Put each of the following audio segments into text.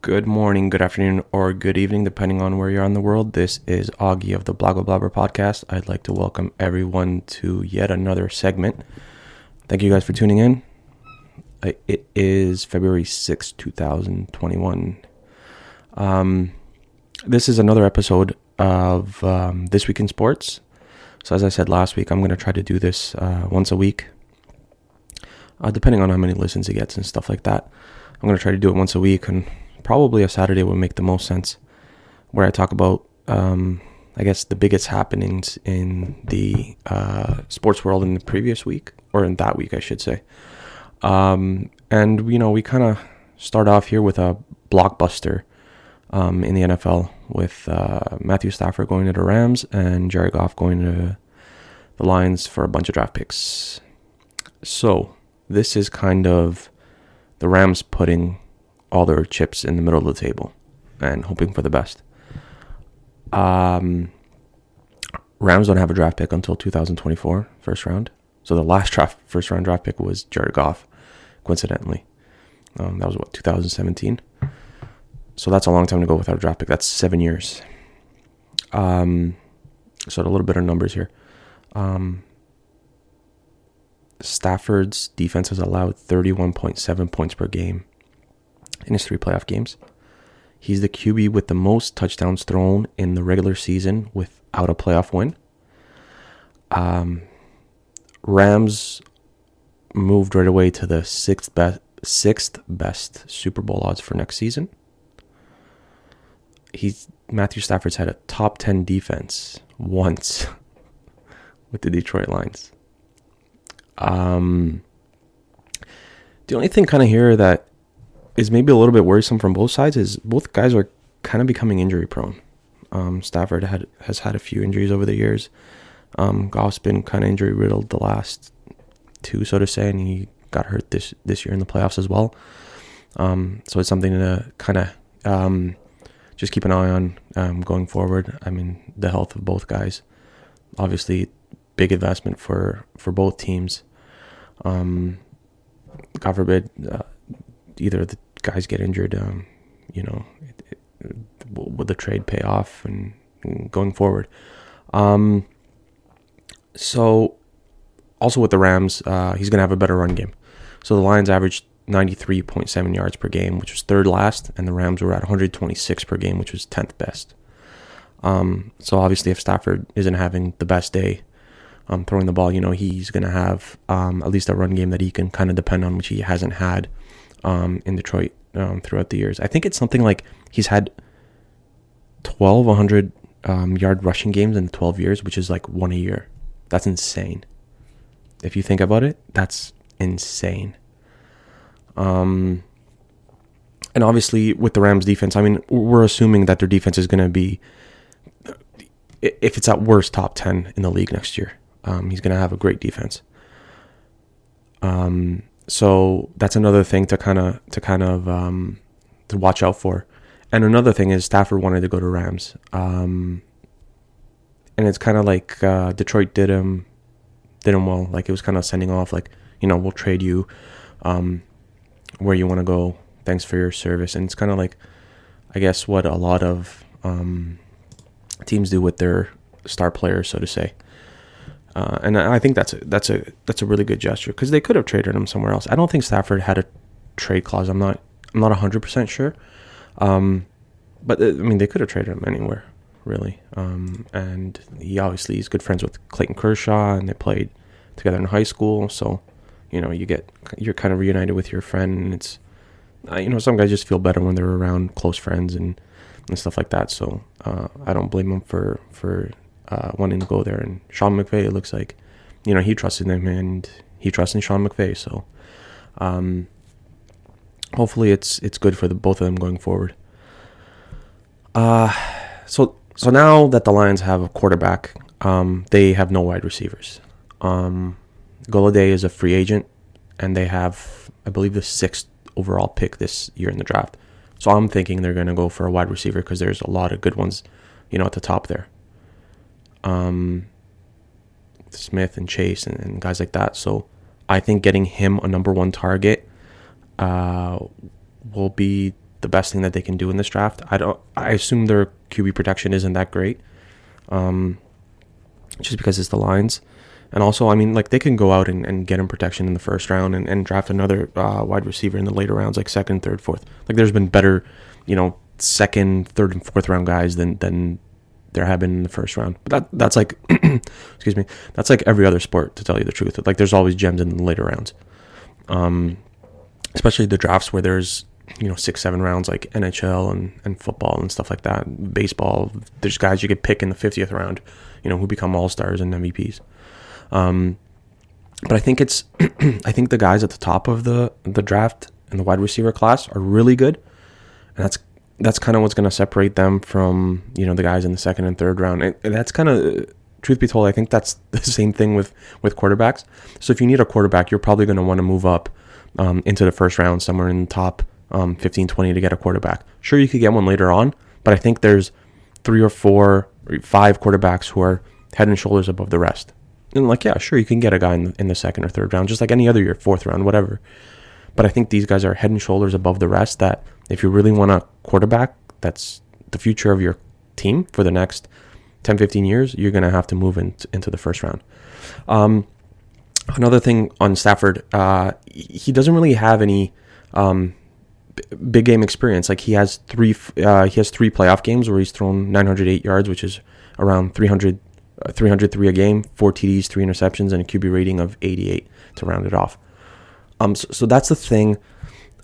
Good morning, good afternoon, or good evening, depending on where you are in the world. This is Augie of the Blago Blabber Podcast. I'd like to welcome everyone to yet another segment. Thank you guys for tuning in. It is February 6th, 2021. This is another episode of This Week in Sports. So as I said last week, I'm going to try to do this once a week, depending on how many listens it gets and stuff like that. I'm going to try to do it once a week, and probably a Saturday would make the most sense, where I talk about, I guess, the biggest happenings in the sports world in the previous week, or in that week, I should say. And, you know, we kind of start off here with a blockbuster in the NFL with Matthew Stafford going to the Rams and Jared Goff going to the Lions for a bunch of draft picks. So this is kind of the Rams putting all their chips in the middle of the table and hoping for the best. Rams don't have a draft pick until 2024, first round. So the last first round draft pick was Jared Goff, coincidentally. That was 2017. So that's a long time to go without a draft pick. That's 7 years. So a little bit of numbers here. Stafford's defense has allowed 31.7 points per game in his 3 playoff games. He's the QB with the most touchdowns thrown in the regular season without a playoff win. Rams moved right away to the sixth best Super Bowl odds for next season. Matthew Stafford's had a top 10 defense once with the Detroit Lions. The only thing kind of here that is maybe a little bit worrisome from both sides is both guys are kind of becoming injury prone. Stafford has had a few injuries over the years. Goff's been kind of injury riddled the last 2, so to say, and he got hurt this year in the playoffs as well. So it's something to kind of just keep an eye on going forward. I mean, the health of both guys, obviously, big investment for both teams. God forbid either of the guys get injured, will the trade pay off and going forward. So also with the Rams, he's going to have a better run game. So the Lions averaged 93.7 yards per game, which was third last, and the Rams were at 126 per game, which was 10th best. So obviously if Stafford isn't having the best day throwing the ball, he's going to have at least a run game that he can kind of depend on, which he hasn't had in Detroit throughout the years. I think it's something like he's had 1,200 yard rushing games in 12 years, which is like one a year. That's insane. If you think about it, that's insane. And obviously with the Rams defense, I mean, we're assuming that their defense is going to be, if it's at worst, top 10 in the league next year. He's going to have a great defense. So that's another thing to watch out for. And another thing is Stafford wanted to go to Rams. And it's kind of like Detroit did him well. Like it was kind of sending off like, we'll trade you where you want to go. Thanks for your service. And it's kind of like, I guess, what a lot of teams do with their star players, so to say. And I think that's a really good gesture because they could have traded him somewhere else. I don't think Stafford had a trade clause. I'm not 100% sure. But I mean, they could have traded him anywhere, really. And he obviously is good friends with Clayton Kershaw, and they played together in high school. So, you're kind of reunited with your friend, and it's, some guys just feel better when they're around close friends and stuff like that. So, I don't blame him for wanting to go there. And Sean McVay, it looks like, he trusted him and he trusts in Sean McVay. So, hopefully it's good for both of them going forward. So now that the Lions have a quarterback, they have no wide receivers. Golladay is a free agent, and they have, I believe, the 6th overall pick this year in the draft. So I'm thinking they're going to go for a wide receiver because there's a lot of good ones, at the top there. Smith and Chase and guys like that. So I think getting him a number 1 target will be the best thing that they can do in this draft. I assume their QB protection isn't that great, just because it's the Lions. And also, I mean, like, they can go out and get him protection in the first round and draft another wide receiver in the later rounds, like second, third, fourth. Like, there's been better, second, third, and fourth round guys than there have been in the first round. But that's like, excuse me, that's like every other sport, to tell you the truth. Like, there's always gems in the later rounds, especially the drafts where there's 6-7 rounds, like NHL and football and stuff like that. Baseball, there's guys you could pick in the 50th round, who become all-stars and MVPs. But I think I think the guys at the top of the draft and the wide receiver class are really good, and that's kind of what's going to separate them from the guys in the second and third round. And that's kind of, truth be told, I think that's the same thing with quarterbacks. So if you need a quarterback, you're probably going to want to move up into the first round, somewhere in the top 15, 20 to get a quarterback. Sure, you could get one later on, but I think there's 3 or 4 or 5 quarterbacks who are head and shoulders above the rest. And like, yeah, sure, you can get a guy in the second or third round, just like any other year, fourth round, whatever. But I think these guys are head and shoulders above the rest, that if you really want a quarterback that's the future of your team for the next 10, 15 years, you're going to have to move into the first round. Another thing on Stafford, he doesn't really have any big game experience. Like, he has three playoff games where he's thrown 908 yards, which is around 303 a game, 4 TDs, 3 interceptions, and a QB rating of 88 to round it off. So that's the thing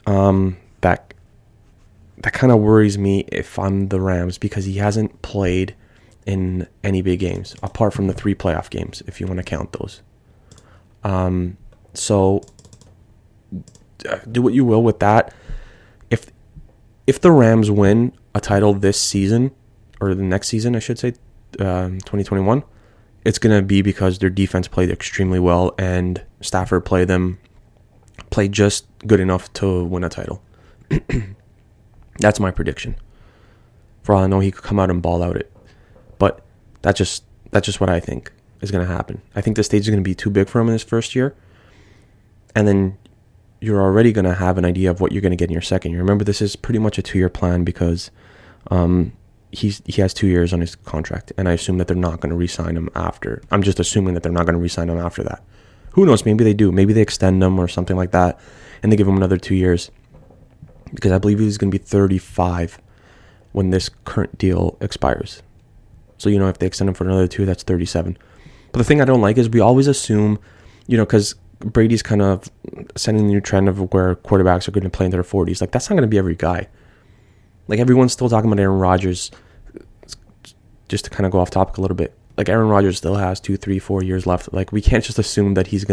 that kind of worries me if I'm the Rams, because he hasn't played in any big games apart from the 3 playoff games, if you want to count those. So do what you will with that. If the Rams win a title this season, or the next season, I should say, 2021, it's going to be because their defense played extremely well and Stafford played just good enough to win a title. That's my prediction. For all I know, he could come out and ball out it, but that's just what I think is going to happen. I think the stage is going to be too big for him in his first year, and then you're already going to have an idea of what you're going to get in your second year. Remember, this is pretty much a 2-year plan, because he has 2 years on his contract, and I assume that they're not going to re-sign him after. I'm just assuming that they're not going to re-sign him after that. Who knows? Maybe they do. Maybe they extend him or something like that, and they give him another 2 years, because I believe he's going to be 35 when this current deal expires. So, if they extend him for another 2, that's 37. But the thing I don't like is we always assume, because Brady's kind of setting the new trend of where quarterbacks are going to play into their 40s. Like, that's not going to be every guy. Like, everyone's still talking about Aaron Rodgers. Just to kind of go off topic a little bit, like, Aaron Rodgers still has 2, 3, 4 years left. Like, we can't just assume that he's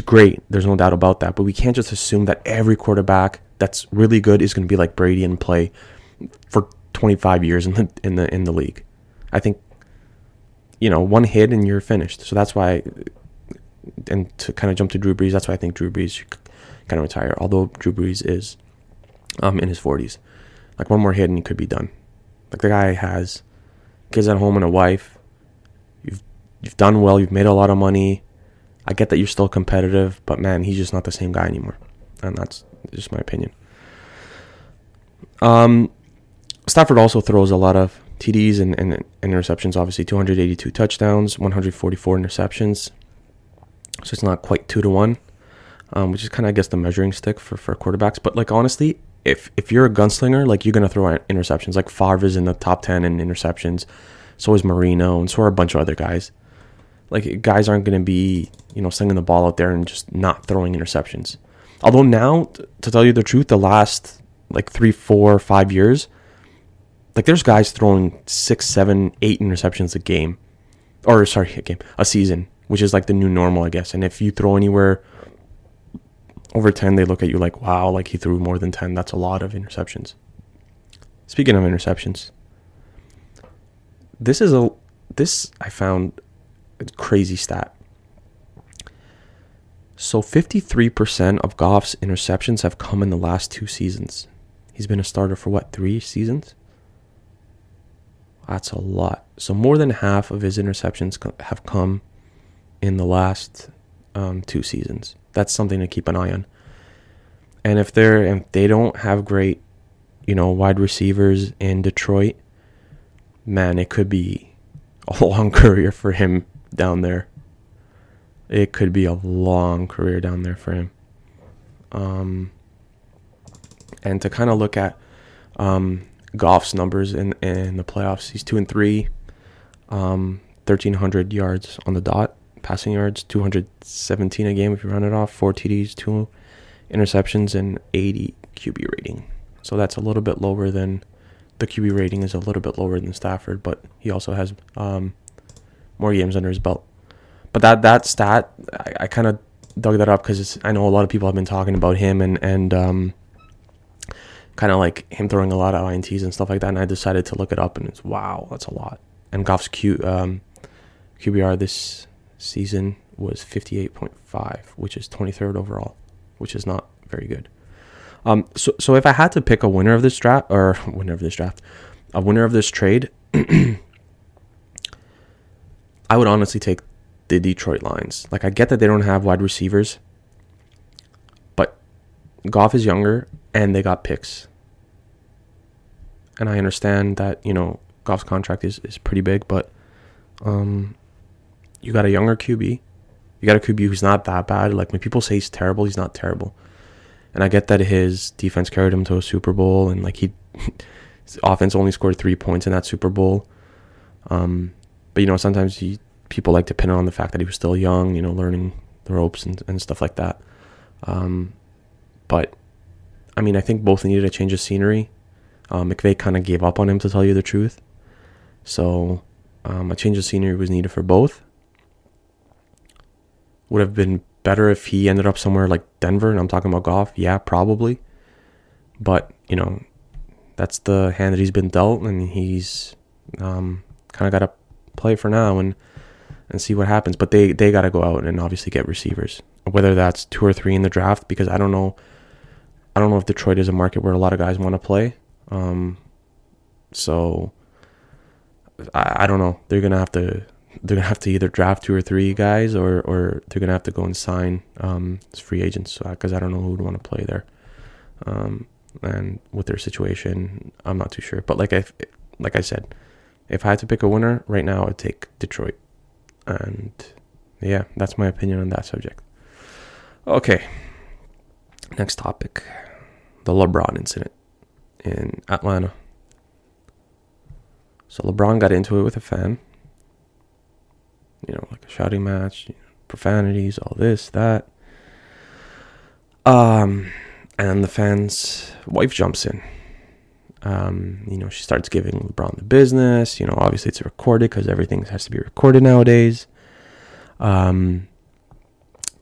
great. There's no doubt about that. But we can't just assume that every quarterback that's really good is going to be like Brady and play for 25 years in the league. I think, one hit and you're finished. So that's why, and to kind of jump to Drew Brees, that's why I think Drew Brees should kind of retire. Although Drew Brees is in his 40s. Like, one more hit and he could be done. Like, the guy has kids at home and a wife. You've done well. You've made a lot of money. I get that you're still competitive, but man, he's just not the same guy anymore. And that's just my opinion. Stafford also throws a lot of TDs and interceptions, obviously. 282 touchdowns, 144 interceptions. So it's not quite 2-1, which is kind of, I guess, the measuring stick for quarterbacks. But, like, honestly, if you're a gunslinger, like, you're going to throw out interceptions. Like, Favre is in the top 10 in interceptions. So is Marino, and so are a bunch of other guys. Like, guys aren't going to be, sending the ball out there and just not throwing interceptions. Although now, to tell you the truth, the last, 3, 4, 5 years, like, there's guys throwing 6, 7, 8 interceptions a season, which is, like, the new normal, I guess. And if you throw anywhere over 10, they look at you like, wow, like, he threw more than 10. That's a lot of interceptions. Speaking of interceptions, this I found a crazy stat. So 53% of Goff's interceptions have come in the last 2 seasons. He's been a starter for 3 seasons? That's a lot. So more than half of his interceptions have come in the last 2 seasons. That's something to keep an eye on. And if they don't have great, wide receivers in Detroit, man, it could be a long career for him down there. It could be a long career down there for him. And to kind of look at Goff's numbers in the playoffs, he's 2-3, 1,300 yards on the dot, passing yards, 217 a game if you run it off, 4 TDs, 2 interceptions, and 80 QB rating. So that's a little bit lower than the QB rating is a little bit lower than Stafford, but he also has more games under his belt. But that stat, I kind of dug that up because I know a lot of people have been talking about him and kind of like him throwing a lot of INTs and stuff like that, and I decided to look it up, and it's wow, that's a lot. And Goff's QBR this season was 58.5, which is 23rd overall, which is not very good. So if I had to pick a winner of this trade, I would honestly take the Detroit Lions. Like, I get that they don't have wide receivers, but Goff is younger and they got picks. And I understand that, Goff's contract is pretty big, but you got a younger QB. You got a QB who's not that bad. Like, when people say he's terrible, he's not terrible. And I get that his defense carried him to a Super Bowl, and like his offense only scored 3 points in that Super Bowl. But sometimes people like to pin it on the fact that he was still young, learning the ropes and stuff like that. But I mean, I think both needed a change of scenery. McVay kind of gave up on him, to tell you the truth. So a change of scenery was needed for both. Would have been better if he ended up somewhere like Denver, and I'm talking about Goff. Yeah, probably. But, that's the hand that he's been dealt, and he's kind of got to play for now and see what happens. But they got to go out and obviously get receivers, whether that's 2 or 3 in the draft, because I don't know if Detroit is a market where a lot of guys want to play. So I don't know. They're gonna have to either draft 2 or 3 guys, or they're gonna have to go and sign as free agents, because I don't know who would want to play there. And with their situation, I'm not too sure. But like I said, if I had to pick a winner right now, I'd take Detroit. And yeah, that's my opinion on that subject. Okay, next topic: the LeBron incident in Atlanta. So LeBron got into it with a fan. Like a shouting match, profanities, all this, that. And the fan's wife jumps in. She starts giving LeBron the business. Obviously it's recorded because everything has to be recorded nowadays. And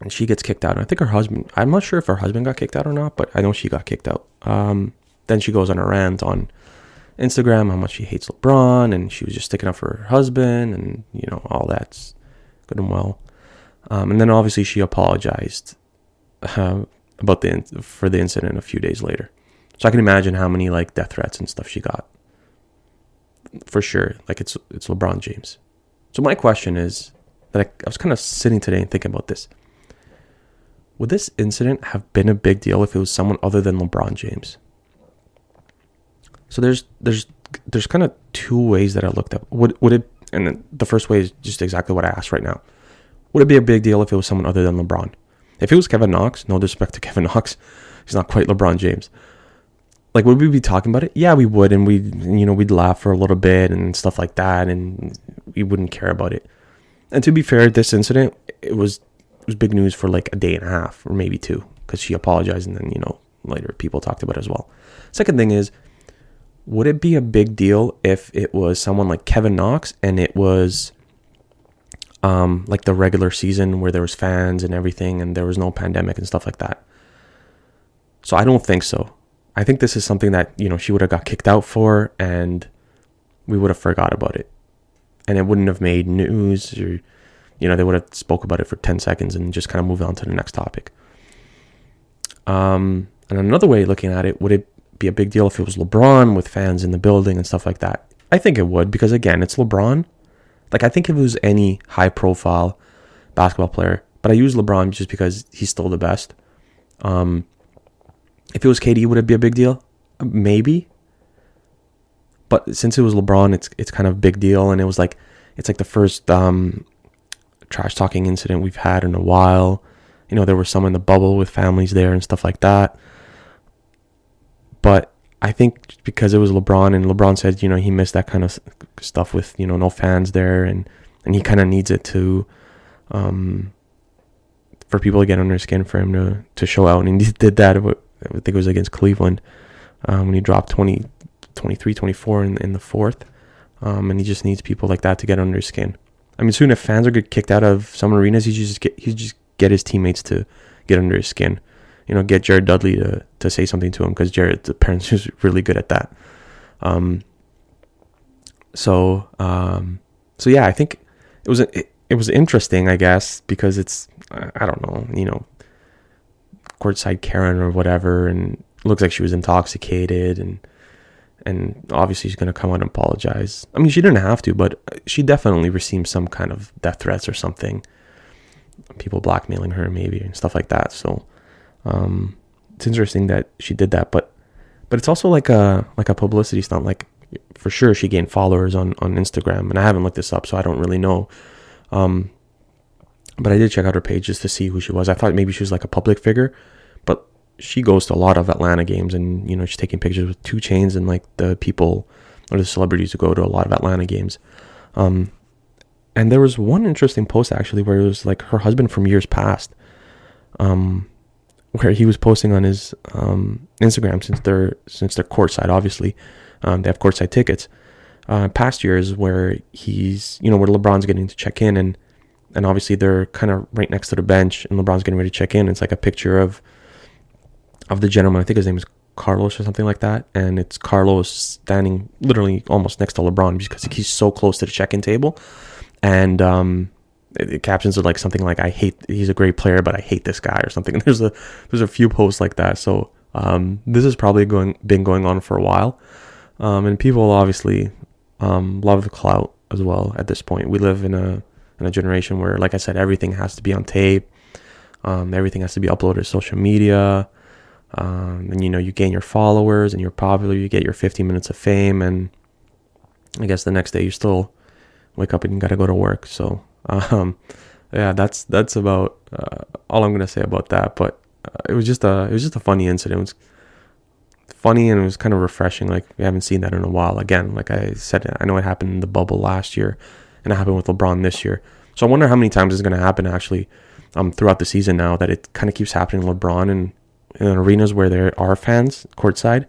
she gets kicked out. And I think her husband, I'm not sure if her husband got kicked out or not, but I know she got kicked out. Then she goes on a rant on Instagram how much she hates LeBron, and she was just sticking up for her husband, and all that's good and well. And then obviously she apologized about for the incident a few days later. So I can imagine how many like death threats and stuff she got. For sure, like it's LeBron James. So my question is that I was kind of sitting today and thinking about this. Would this incident have been a big deal if it was someone other than LeBron James? So there's kind of 2 ways that I looked at. Would it? And the first way is just exactly what I asked right now. Would it be a big deal if it was someone other than LeBron? If it was Kevin Knox, no disrespect to Kevin Knox, he's not quite LeBron James. Like, would we be talking about it? Yeah, we would, and we'd laugh for a little bit and stuff like that, and we wouldn't care about it. And to be fair, this incident, it was big news for like a day and a half or maybe 2, because she apologized, and then later people talked about it as well. Second thing is, would it be a big deal if it was someone like Kevin Knox and it was like the regular season where there was fans and everything and there was no pandemic and stuff like that? So I don't think so. I think this is something that, she would have got kicked out for, and we would have forgot about it. And it wouldn't have made news, or, they would have spoke about it for 10 seconds and just kind of moved on to the next topic. And another way of looking at it, would it be a big deal if it was LeBron with fans in the building and stuff like that? I think it would, because again, it's LeBron. Like, I think if it was any high profile basketball player, but I use LeBron just because he's still the best. If it was KD, would it be a big deal? Maybe. But since it was LeBron, it's kind of a big deal, and it's like the first trash talking incident we've had in a while. There were some in the bubble with families there and stuff like that. But I think because it was LeBron, and LeBron said, he missed that kind of stuff with, no fans there, and he kind of needs it to, for people to get under his skin, for him to show out. And he did that, I think it was against Cleveland, when he dropped 23, 24 in the fourth. And he just needs people like that to get under his skin. I mean, soon if fans are get kicked out of some arenas, he just get his teammates to get under his skin. Get Jared Dudley to say something to him, because Jared apparently is really good at that. So yeah, I think it was interesting, I guess, because it's, I don't know, courtside Karen or whatever, and it looks like she was intoxicated, and obviously she's going to come out and apologize. I mean, she didn't have to, but she definitely received some kind of death threats or something. People blackmailing her maybe and stuff like that. So it's interesting that she did that, but it's also like a publicity stunt. Like, for sure she gained followers on Instagram, and I haven't looked this up, so I don't really know. But I did check out her page just to see who she was. I thought maybe she was like a public figure, but she goes to a lot of Atlanta games, and she's taking pictures with 2 Chainz and like the people or the celebrities who go to a lot of Atlanta games. And there was one interesting post actually where it was like her husband from years past, where he was posting on his Instagram, since they're courtside, obviously, they have courtside tickets. Past years where he's, where LeBron's getting to check in, and obviously they're kind of right next to the bench, and LeBron's getting ready to check in. It's like a picture of the gentleman. I think his name is Carlos or something like that, and it's Carlos standing literally almost next to LeBron because he's so close to the check-in table. And the captions are like something like, he's a great player, but I hate this guy, or something. And there's a few posts like that. So this has probably been going on for a while, and people obviously love the clout as well. At this point, we live in a generation where, like I said, everything has to be on tape, everything has to be uploaded to social media. And you gain your followers, and you're popular, you get your 15 minutes of fame, and I guess the next day you still wake up and you gotta go to work. So yeah, that's about all I'm gonna say about that. But it was just a funny incident. It was funny, and it was kind of refreshing. Like, we haven't seen that in a while. Again, like I said, I know it happened in the bubble last year, and it happened with LeBron this year. So I wonder how many times it's gonna happen actually throughout the season now, that it kind of keeps happening to LeBron, and in arenas where there are fans courtside.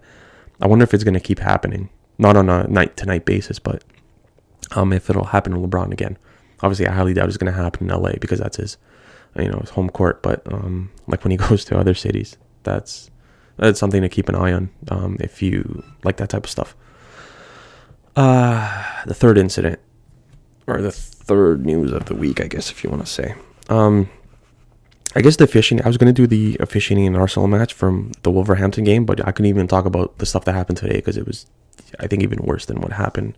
I wonder if it's going to keep happening, not on a night-to-night basis, but if it'll happen to LeBron again. Obviously, I highly doubt it's going to happen in LA, because that's his his home court. But like when he goes to other cities, that's something to keep an eye on if you like that type of stuff. The third incident, or the third news of the week, I guess, if you want to say. I guess the officiating, I was going to do the officiating in Arsenal match from the Wolverhampton game, but I couldn't even talk about the stuff that happened today, because it was, I think, even worse than what happened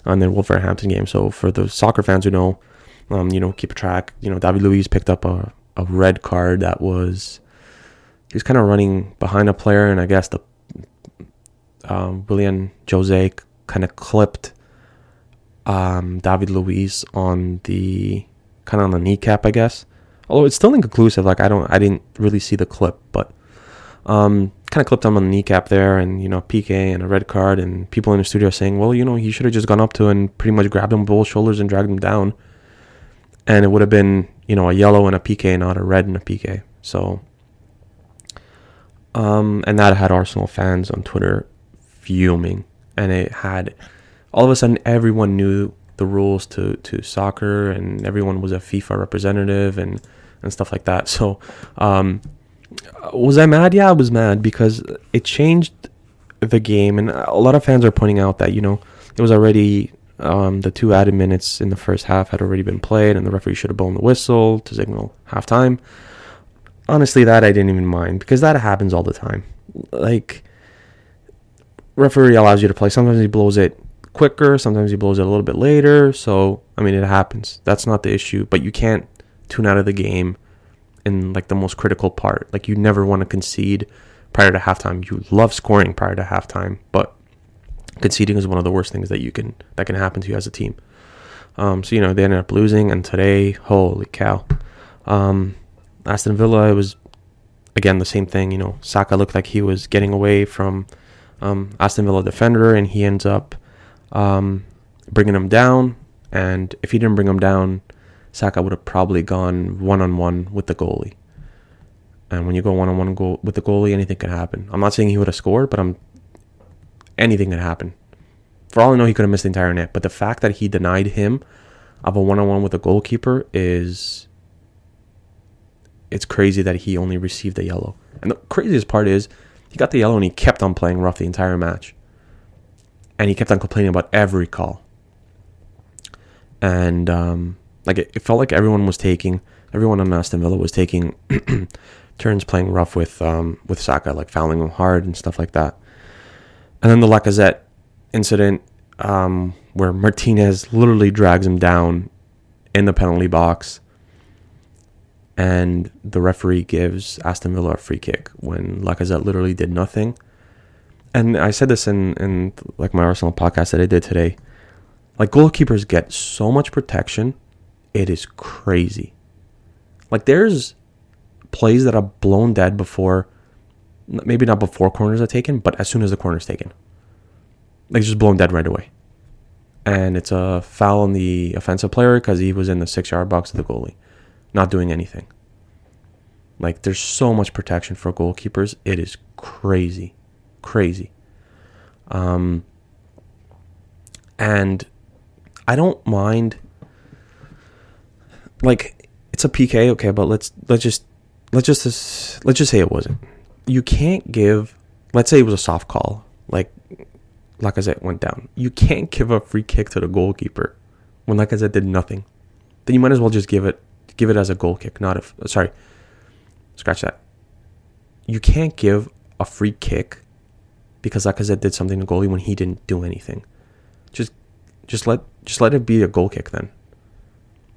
on the Wolverhampton game. So for the soccer fans who know, keep a track, David Luiz picked up a red card that was, he was kind of running behind a player, and I guess the Willian Jose kind of clipped David Luiz on the kneecap, I guess. Although it's still inconclusive, like I didn't really see the clip, but kind of clipped him on the kneecap there, and PK and a red card, and people in the studio are saying, well, he should have just gone up to and pretty much grabbed him with both shoulders and dragged him down, and it would have been a yellow and a PK, not a red and a PK. So and that had Arsenal fans on Twitter fuming, and it had, all of a sudden, everyone knew the rules to soccer, and everyone was a FIFA representative and stuff like that. So was I mad? Yeah, I was mad, because it changed the game, and a lot of fans are pointing out that it was already the 2 added minutes in the first half had already been played, and the referee should have blown the whistle to signal halftime. Honestly, that I didn't even mind, because that happens all the time. Like, referee allows you to play. Sometimes he blows it quicker, sometimes he blows it a little bit later. So I mean, it happens. That's not the issue. But you can't tune out of the game in like the most critical part. Like, you never want to concede prior to halftime. You love scoring prior to halftime, but conceding is one of the worst things that can happen to you as a team. So they ended up losing, and today, holy cow, Aston Villa, it was again the same thing. Saka looked like he was getting away from Aston Villa defender, and he ends up bringing him down. And if he didn't bring him down, Saka would have probably gone one-on-one with the goalie. And when you go one-on-one with the goalie, anything can happen. I'm not saying he would have scored, but anything can happen. For all I know, he could have missed the entire net. But the fact that he denied him of a one-on-one with the goalkeeper it's crazy that he only received a yellow. And the craziest part is he got the yellow and he kept on playing rough the entire match. And he kept on complaining about every call. And it felt like everyone on Aston Villa was taking turns playing rough with Saka, like fouling him hard and stuff like that. And then the Lacazette incident, where Martinez literally drags him down in the penalty box, and the referee gives Aston Villa a free kick when Lacazette literally did nothing. And I said this in like my Arsenal podcast that I did today. Like, goalkeepers get so much protection, it is crazy. Like, there's plays that are blown dead before, maybe not before corners are taken, but as soon as the corner's taken. Like, just blown dead right away. And it's a foul on the offensive player because he was in the 6-yard box of the goalie, not doing anything. Like, there's so much protection for goalkeepers. It is crazy. Crazy. And I don't mind, like, it's a PK, okay, but let's just say it wasn't. You can't give, let's say it was a soft call, like Lacazette went down. You can't give a free kick to the goalkeeper when Lacazette did nothing. Then you might as well just give it as a goal kick, scratch that. You can't give a free kick because Lacazette did something to goalie when he didn't do anything. Just let it be a goal kick then.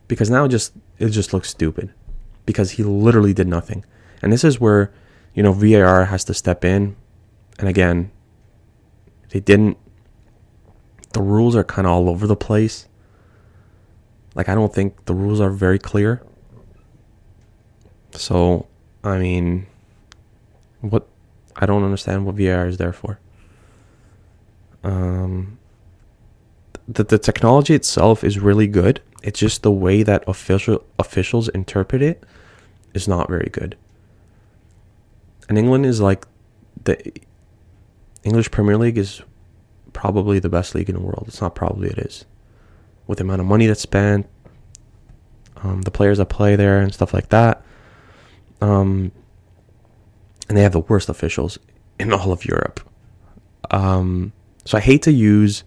Because now it just looks stupid. Because he literally did nothing. And this is where, VAR has to step in. And again, they didn't. The rules are kind of all over the place. Like, I don't think the rules are very clear. So, I mean, I don't understand what VAR is there for. The technology itself is really good. It's just the way that officials interpret it is not very good. And England is like, the English Premier League is probably the best league in the world. It's not probably, it is. With the amount of money that's spent, the players that play there and stuff like that. And they have the worst officials in all of Europe. So I hate to use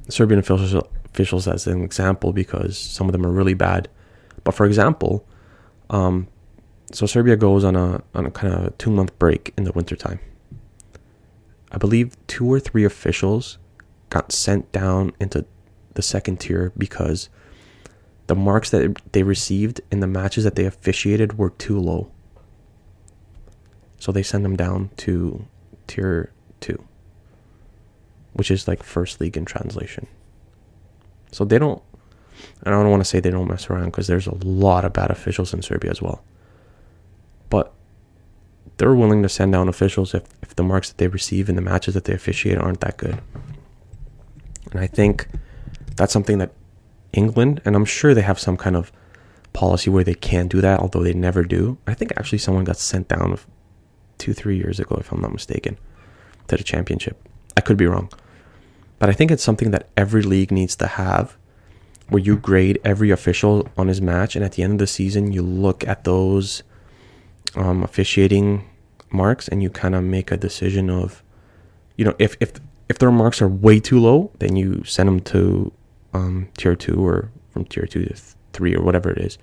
Serbian officials as an example because some of them are really bad. But for example, so Serbia goes on a kind of 2-month break in the wintertime. I believe 2 or 3 officials got sent down into the second tier because the marks that they received in the matches that they officiated were too low. So they send them down to tier 2, which is like first league in translation. So I don't want to say they don't mess around because there's a lot of bad officials in Serbia as well. But they're willing to send down officials if the marks that they receive in the matches that they officiate aren't that good. And I think that's something that England, and I'm sure they have some kind of policy where they can do that, although they never do. I think actually someone got sent down 2-3 years ago, if I'm not mistaken, to the championship. I could be wrong. But I think it's something that every league needs to have, where you grade every official on his match, and at the end of the season, you look at those officiating marks, and you kind of make a decision of, if their marks are way too low, then you send them to tier 2 or from tier 2 to 3 or whatever it is.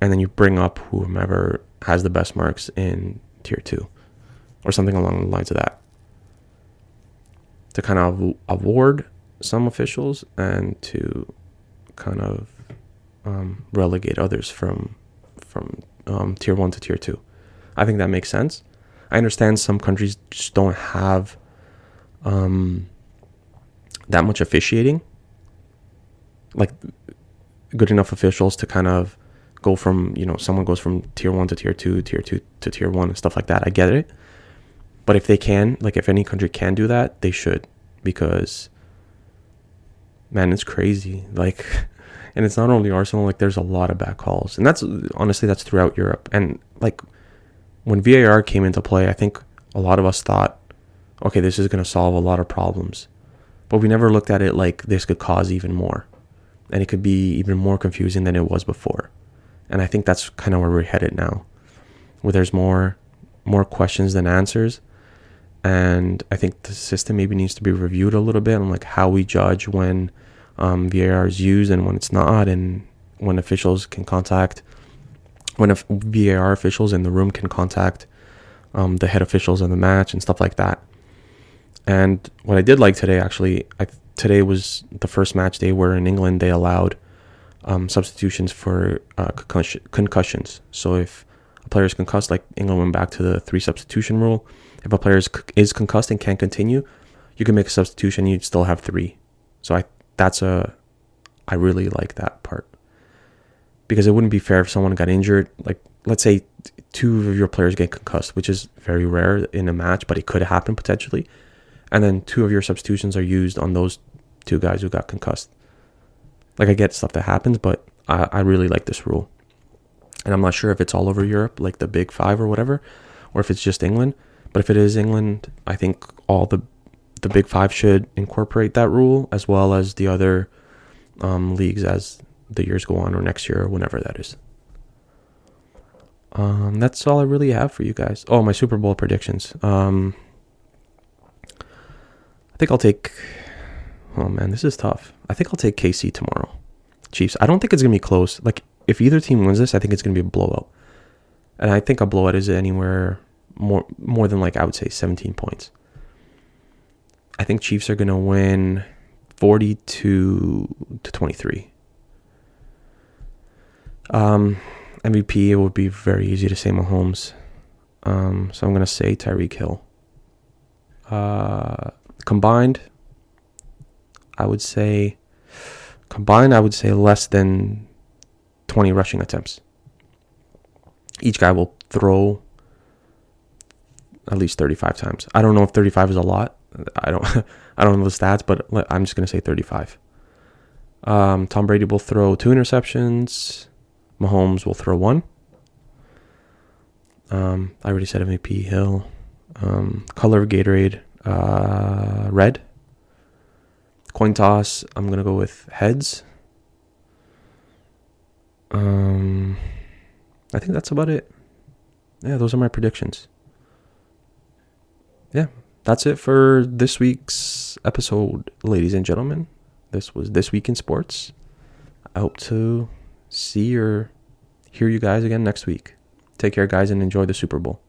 And then you bring up whomever has the best marks in tier 2 or something along the lines of that, to kind of award some officials and to kind of relegate others from tier 1 to tier 2. I think that makes sense. I understand some countries just don't have that much officiating, like good enough officials to kind of go from, someone goes from tier 1 to tier 2, tier 2 to tier 1 and stuff like that. I get it. But if they can, like if any country can do that, they should, because man, it's crazy. Like, and it's not only Arsenal, like there's a lot of bad calls. And that's throughout Europe. And like when VAR came into play, I think a lot of us thought, okay, this is going to solve a lot of problems. But we never looked at it like this could cause even more. And it could be even more confusing than it was before. And I think that's kind of where we're headed now, where there's more questions than answers. And I think the system maybe needs to be reviewed a little bit on like how we judge when VAR is used and when it's not, and when officials can contact, when VAR officials in the room can contact the head officials of the match and stuff like that. And what I did like today, actually, today was the first match day where in England they allowed substitutions for concussions. So if a player is concussed, like England went back to the 3 substitution rule. If a player is concussed and can't continue, you can make a substitution. You'd still have 3. So I really like that part, because it wouldn't be fair if someone got injured. Like let's say 2 of your players get concussed, which is very rare in a match, but it could happen potentially. And then 2 of your substitutions are used on those 2 guys who got concussed. Like I get stuff that happens, but I really like this rule. And I'm not sure if it's all over Europe, like the Big 5 or whatever, or if it's just England. But if it is England, I think all the Big 5 should incorporate that rule, as well as the other leagues as the years go on, or next year, or whenever that is. That's all I really have for you guys. Oh, my Super Bowl predictions. I think I'll take... Oh, man, this is tough. I think I'll take KC tomorrow. Chiefs. I don't think it's going to be close. Like, if either team wins this, I think it's going to be a blowout. And I think a blowout is anywhere more than, like, I would say 17 points. I think Chiefs are going to win 42-23. MVP, it would be very easy to say Mahomes. So I'm going to say Tyreek Hill. Combined, I would say less than 20 rushing attempts. Each guy will throw at least 35 times. I don't know if 35 is a lot. I don't know the stats, but I'm just going to say 35. Tom Brady will throw 2 interceptions. Mahomes will throw 1. I already said MVP, Hill. Color of Gatorade, red. Coin toss, I'm going to go with heads. I think that's about it. Yeah, those are my predictions. Yeah, that's it for this week's episode, ladies and gentlemen. This was This Week in Sports. I hope to see or hear you guys again next week. Take care, guys, and enjoy the Super Bowl.